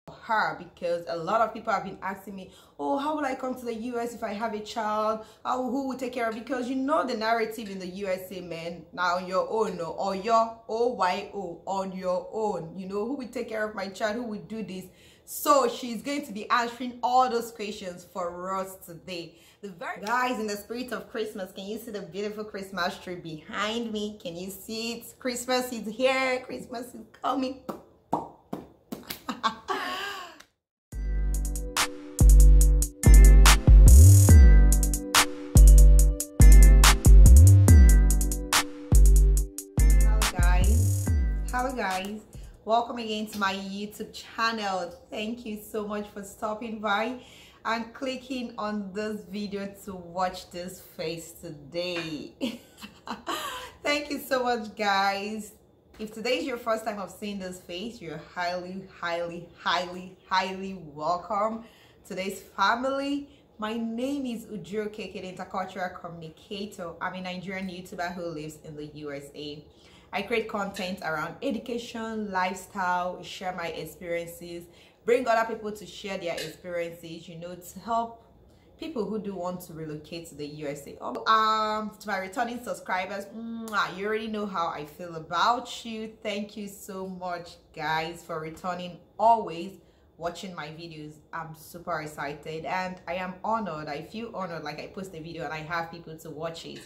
her, because a lot of people have been asking me, oh, how will I come to the US if I have a child? Who will take care of? Because you know the narrative in the USA, man, now on your own, no, or your OYO on your own, you know, who will take care of my child, who will do this. So she's going to be answering all those questions for us today. Guys, in the spirit of Christmas, can you see the beautiful Christmas tree behind me? Can you see it? Christmas is here, Christmas is coming. Hello guys, welcome again to my YouTube channel. Thank you so much for stopping by and clicking on this video to watch this face today. Thank you so much, guys. If today is your first time of seeing this face, you're highly welcome to today's family. My name is Ujunwa Okeke, the intercultural communicator. I'm a Nigerian YouTuber who lives in the USA. I create content around education, lifestyle, share my experiences, bring other people to share their experiences, you know, to help people who do want to relocate to the USA. To my returning subscribers, you already know how I feel about you. Thank you so much, guys, for returning, always watching my videos. I'm super excited and I am honored. I feel honored, like I post a video and I have people to watch it.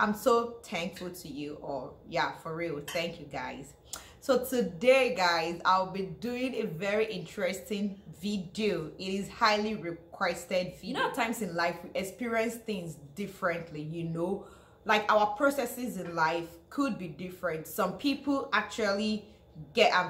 I'm so thankful to you all. Yeah, for real. Thank you, guys. So today, guys, I'll be doing a very interesting video. It is highly requested video. You know, at times in life we experience things differently, you know, like our processes in life could be different. Some people actually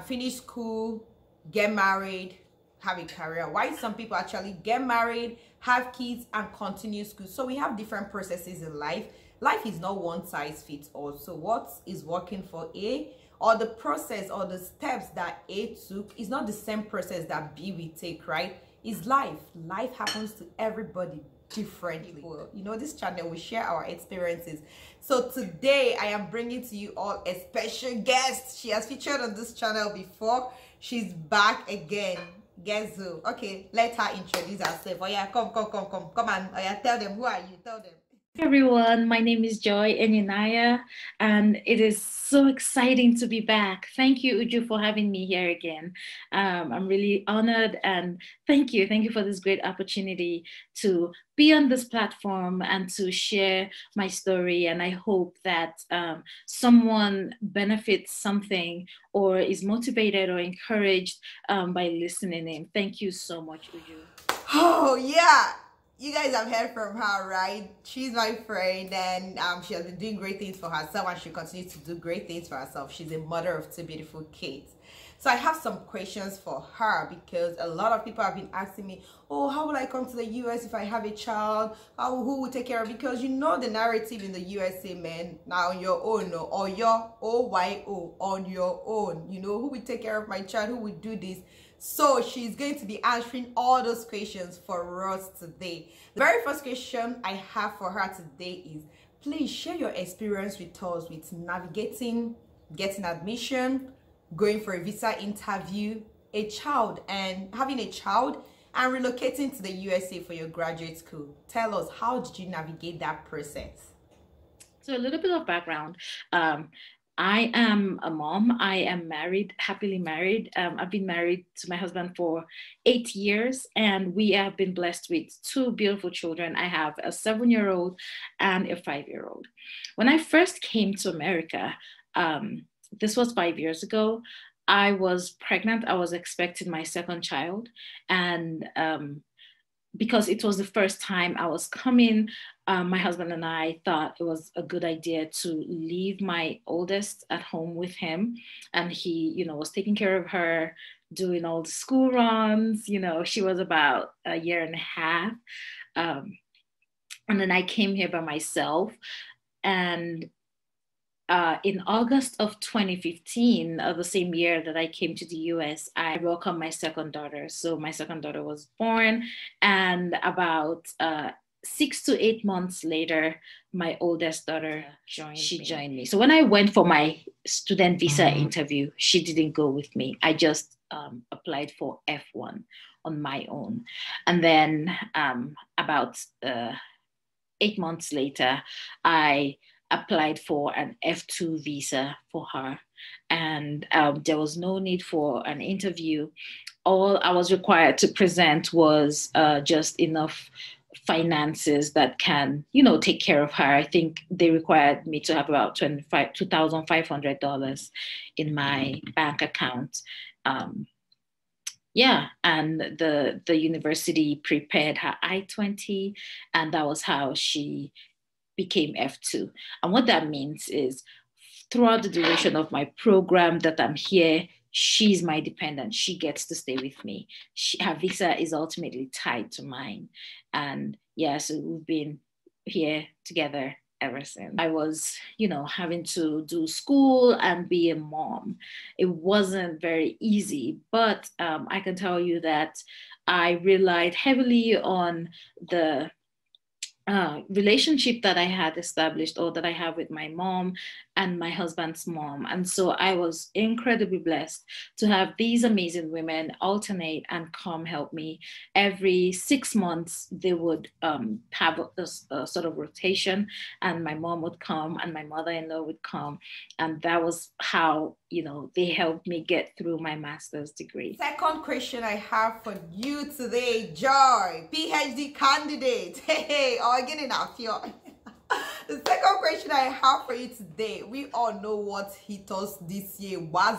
finish school, get married, have a career, while some people actually get married, have kids and continue school. So we have different processes in life. Life is not one size fits all. So what is working for A, or the process or the steps that A took, is not the same process that B will take, right? It's life. Life happens to everybody differently. You know, this channel, we share our experiences. So today I am bringing to you all a special guest. She has featured on this channel before. She's back again. Guess who? Okay, let her introduce herself. Oh yeah, come on. Oh yeah, tell them, who are you? Tell them. Hey everyone, my name is Joy Eninaya, and it is so exciting to be back. Thank you, Uju, for having me here again. I'm really honored, and thank you for this great opportunity to be on this platform and to share my story. And I hope that someone benefits something or is motivated or encouraged by listening in. Thank you so much, Uju. Oh yeah. You guys have heard from her, right? She's my friend and she has been doing great things for herself and she continues to do great things for herself. She's a mother of two beautiful kids. So I have some questions for her because a lot of people have been asking me, oh, how will I come to the US if I have a child? Who will take care of? Because you know the narrative in the USA, man, now on your own, no, or your OYO on your own, you know, who will take care of my child? Who will do this? So she's going to be answering all those questions for us today. The very first question I have for her today is, please share your experience with us with navigating, getting admission, going for a visa interview, having a child, and relocating to the USA for your graduate school. Tell us, how did you navigate that process? So a little bit of background. I am a mom. I am married, happily married. I've been married to my husband for 8 years, and we have been blessed with two beautiful children. I have a 7-year-old and a 5-year-old. When I first came to America, this was 5 years ago, I was pregnant. I was expecting my second child. And because it was the first time I was coming, my husband and I thought it was a good idea to leave my oldest at home with him. And he, you know, was taking care of her, doing all the school runs. You know, she was about 1.5 years. And then I came here by myself. And in August of 2015, the same year that I came to the US, I welcomed my second daughter. So my second daughter was born, and about 6 to 8 months later, my oldest daughter joined me. So when I went for my student visa interview, she didn't go with me. I just applied for F1 on my own. And then about 8 months later, I applied for an F2 visa for her. And there was no need for an interview. All I was required to present was just enough finances that can, take care of her. I think they required me to have about $2,500 in my bank account. And the university prepared her I-20, and that was how she became F2. And what that means is throughout the duration of my program that I'm here, she's my dependent. She gets to stay with me. Her visa is ultimately tied to mine. And so we've been here together ever since. I was, having to do school and be a mom. It wasn't very easy, but I can tell you that I relied heavily on the relationship that I had established, or that I have with my mom and my husband's mom. And so I was incredibly blessed to have these amazing women alternate and come help me. Every 6 months, they would have a sort of rotation, and my mom would come and my mother-in-law would come. And that was how, they helped me get through my master's degree. Second question I have for you today, Joy, PhD candidate. Hey, getting out here. The second question I have for you today, we all know what hit us this year was.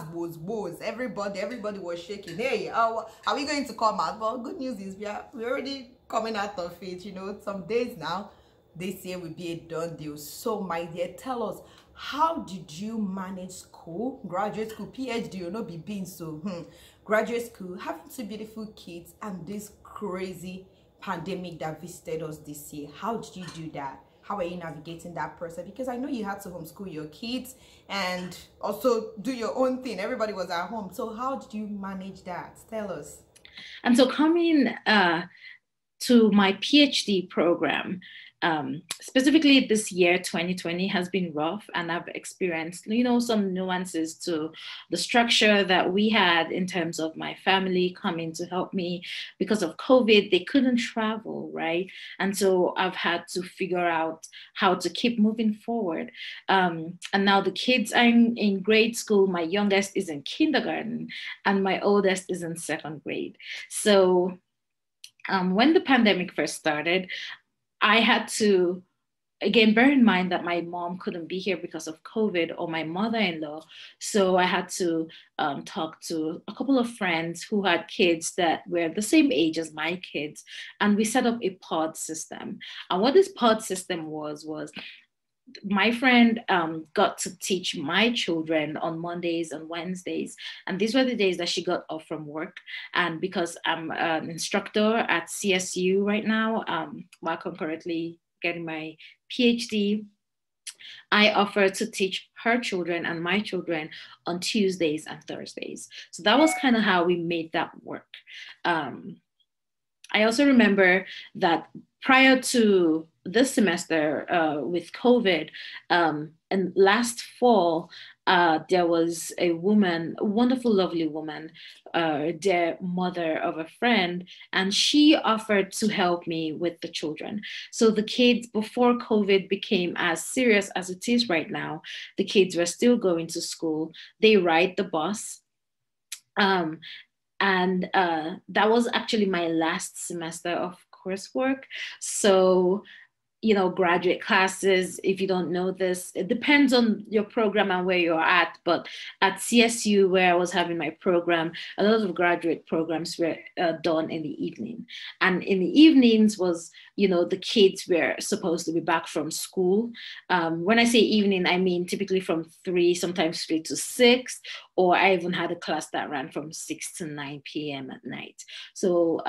Everybody was shaking. Hey, are we going to come out? Well, good news is we're already coming out of it. Some days now, this year will be a done deal. So my dear, tell us, how did you manage school, graduate school, PhD, you'll not be being so graduate school, having two beautiful kids, and this crazy pandemic that visited us this year? How did you do that? How are you navigating that process? Because I know you had to homeschool your kids and also do your own thing. Everybody was at home. So how did you manage that? Tell us. And so coming to my PhD program, specifically this year, 2020 has been rough, and I've experienced, some nuances to the structure that we had in terms of my family coming to help me. Because of COVID, they couldn't travel, right? And so I've had to figure out how to keep moving forward. And now the kids are in grade school. My youngest is in kindergarten and my oldest is in second grade. So when the pandemic first started, I had to, again, bear in mind that my mom couldn't be here because of COVID, or my mother-in-law. So I had to talk to a couple of friends who had kids that were the same age as my kids. And we set up a pod system. And what this pod system was my friend got to teach my children on Mondays and Wednesdays. And these were the days that she got off from work. And because I'm an instructor at CSU right now, while concurrently getting my PhD, I offered to teach her children and my children on Tuesdays and Thursdays. So that was kind of how we made that work. I also remember that prior to this semester with COVID, and last fall, there was a woman, a wonderful, lovely woman, the mother of a friend, and she offered to help me with the children. So the kids, before COVID became as serious as it is right now, the kids were still going to school. They ride the bus. And that was actually my last semester of coursework. So, graduate classes, if you don't know this, it depends on your program and where you're at. But at CSU, where I was having my program, a lot of graduate programs were done in the evening. And in the evenings was, the kids were supposed to be back from school. When I say evening, I mean typically from 3, sometimes 3 to 6, or I even had a class that ran from 6 to 9 p.m. at night. So,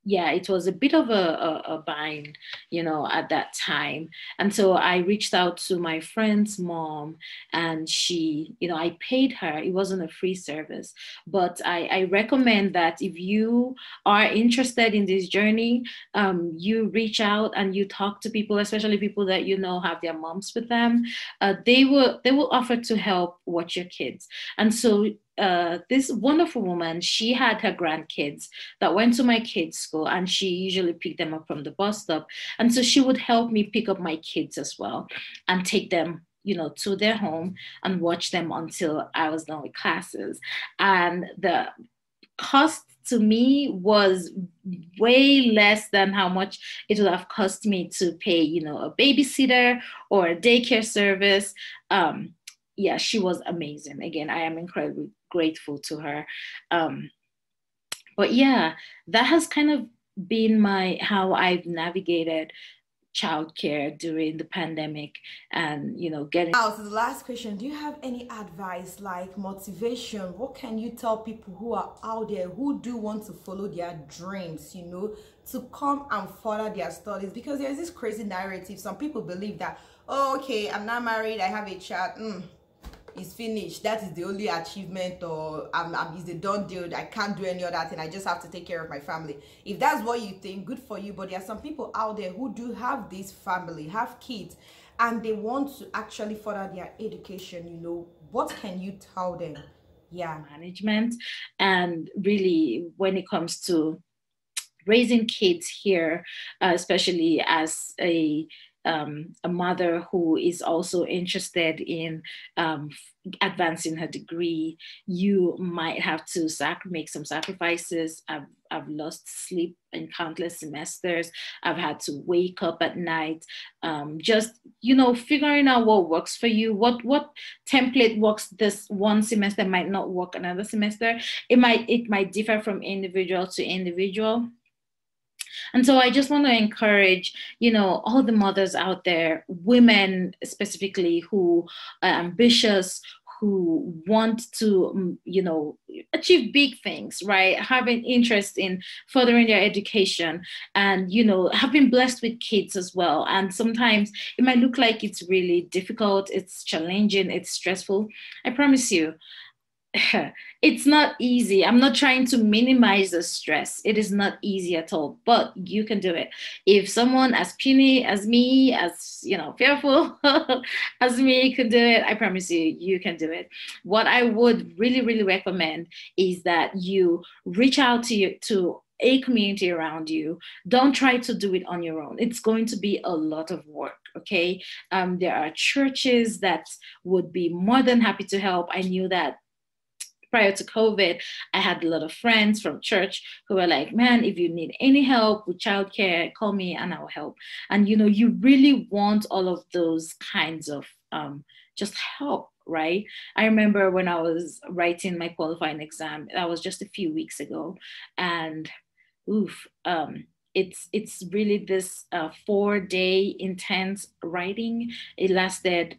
it was a bit of a bind, at that time. And so I reached out to my friend's mom, and she, I paid her. It wasn't a free service, but I recommend that if you are interested in this journey, you reach out and you talk to people, especially people that have their moms with them. They will offer to help watch your kids. And so this wonderful woman, she had her grandkids that went to my kids' school, and she usually picked them up from the bus stop. And so she would help me pick up my kids as well and take them, to their home and watch them until I was done with classes. And the cost to me was way less than how much it would have cost me to pay, a babysitter or a daycare service. Yeah, she was amazing. Again, I am incredibly grateful to her. But yeah, that has kind of been how I've navigated childcare during the pandemic, and getting out. So the last question, do you have any advice, like motivation? What can you tell people who are out there who do want to follow their dreams, to come and further their studies? Because there's this crazy narrative. Some people believe that, oh, okay, I'm not married, I have a child, it's finished, that is the only achievement, or it's a done deal, I can't do any other thing, I just have to take care of my family. If that's what you think, good for you. But there are some people out there who do have this family, have kids, and they want to actually further their education. What can you tell them? Yeah, management. And really, when it comes to raising kids here, especially as a mother who is also interested in advancing her degree, you might have to make some sacrifices. I've lost sleep in countless semesters. I've had to wake up at night, just figuring out what works for you. What template works this one semester might not work another semester. It might differ from individual to individual. And so I just want to encourage, all the mothers out there, women specifically, who are ambitious, who want to, achieve big things, right? Having interest in furthering their education, and, have been blessed with kids as well. And sometimes it might look like it's really difficult, it's challenging, it's stressful. I promise you, it's not easy. I'm not trying to minimize the stress. It is not easy at all, but you can do it. If someone as puny as me, as fearful as me could do it, I promise you can do it. What I would really, really recommend is that you reach out to a community around you. Don't try to do it on your own. It's going to be a lot of work. Okay. There are churches that would be more than happy to help. I knew that prior to COVID, I had a lot of friends from church who were like, man, if you need any help with childcare, call me and I'll help. And, you really want all of those kinds of just help, right? I remember when I was writing my qualifying exam, that was just a few weeks ago. And it's really this 4-day intense writing. It lasted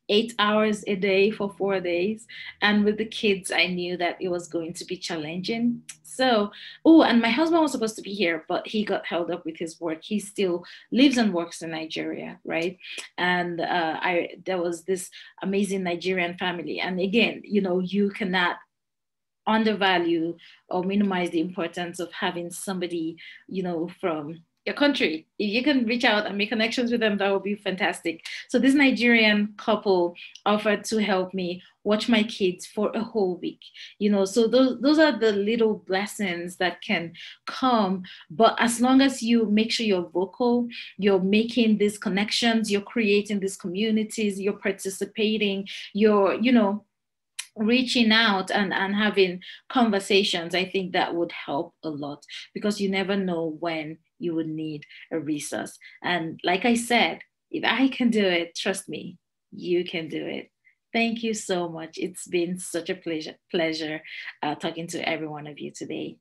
8 hours a day for 4 days. And with the kids, I knew that it was going to be challenging. So, and my husband was supposed to be here, but he got held up with his work. He still lives and works in Nigeria, right? And there was this amazing Nigerian family. And again, you cannot undervalue or minimize the importance of having somebody, from your country. If you can reach out and make connections with them, that would be fantastic. So this Nigerian couple offered to help me watch my kids for a whole week. So those are the little blessings that can come. But as long as you make sure you're vocal, you're making these connections, you're creating these communities, you're participating, you're, reaching out and having conversations, I think that would help a lot, because you never know when you would need a resource. And like I said, if I can do it, trust me, you can do it. Thank you so much. It's been such a pleasure talking to every one of you today.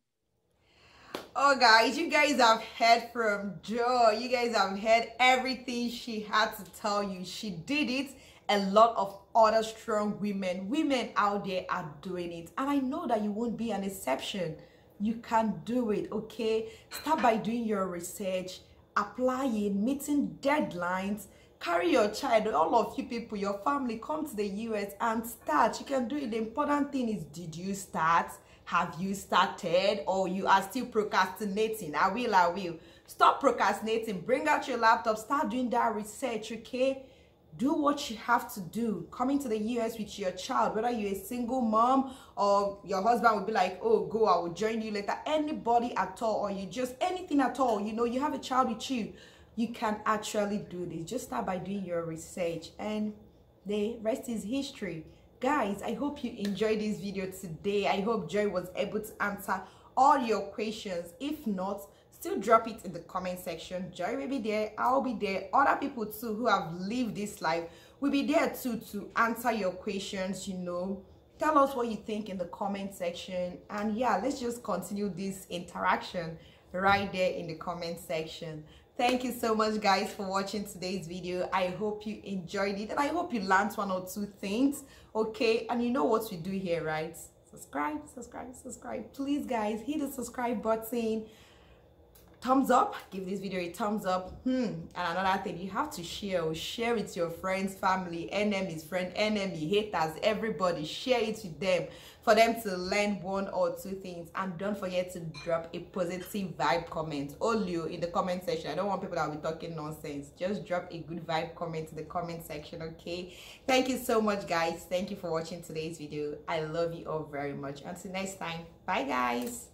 Oh guys, you guys have heard from Jo. You guys have heard everything she had to tell you. She did it. A lot of other strong women out there are doing it, and I know that you won't be an exception. You can do it. Okay, start by doing your research, applying, meeting deadlines, carry your child, all of you people, your family, come to the US and start. You can do it. The important thing is, did you start? Have you started? Or you are still procrastinating? I will. Stop procrastinating. Bring out your laptop, start doing that research. Okay, Do what you have to do. Coming to the US with your child, whether you're a single mom or your husband will be like, oh, go, I will join you later. Anybody at all, or you just anything at all, you know, you have a child with you, you can actually do this. Just start by doing your research, and the rest is history. Guys, I hope you enjoyed this video today. I hope Joy was able to answer all your questions. If not, still drop it in the comment section. Joy will be there, I'll be there, other people too who have lived this life will be there too to answer your questions. You know, tell us what you think in the comment section, and yeah, let's just continue this interaction right there in the comment section. Thank you so much, guys, for watching today's video. I hope you enjoyed it, and I hope you learned one or two things. Okay, and you know what we do here, right? Subscribe, subscribe, subscribe. Please, guys, hit the subscribe button. Thumbs up, give this video a thumbs up. And another thing, you have to share with your friends, family, enemies, friend, enemy, haters, everybody. Share it with them for them to learn one or two things. And don't forget to drop a positive vibe comment only in the comment section. I don't want people that will be talking nonsense. Just drop a good vibe comment in the comment section. Okay, thank you so much, guys. Thank you for watching today's video. I love you all very much. Until next time, bye, guys.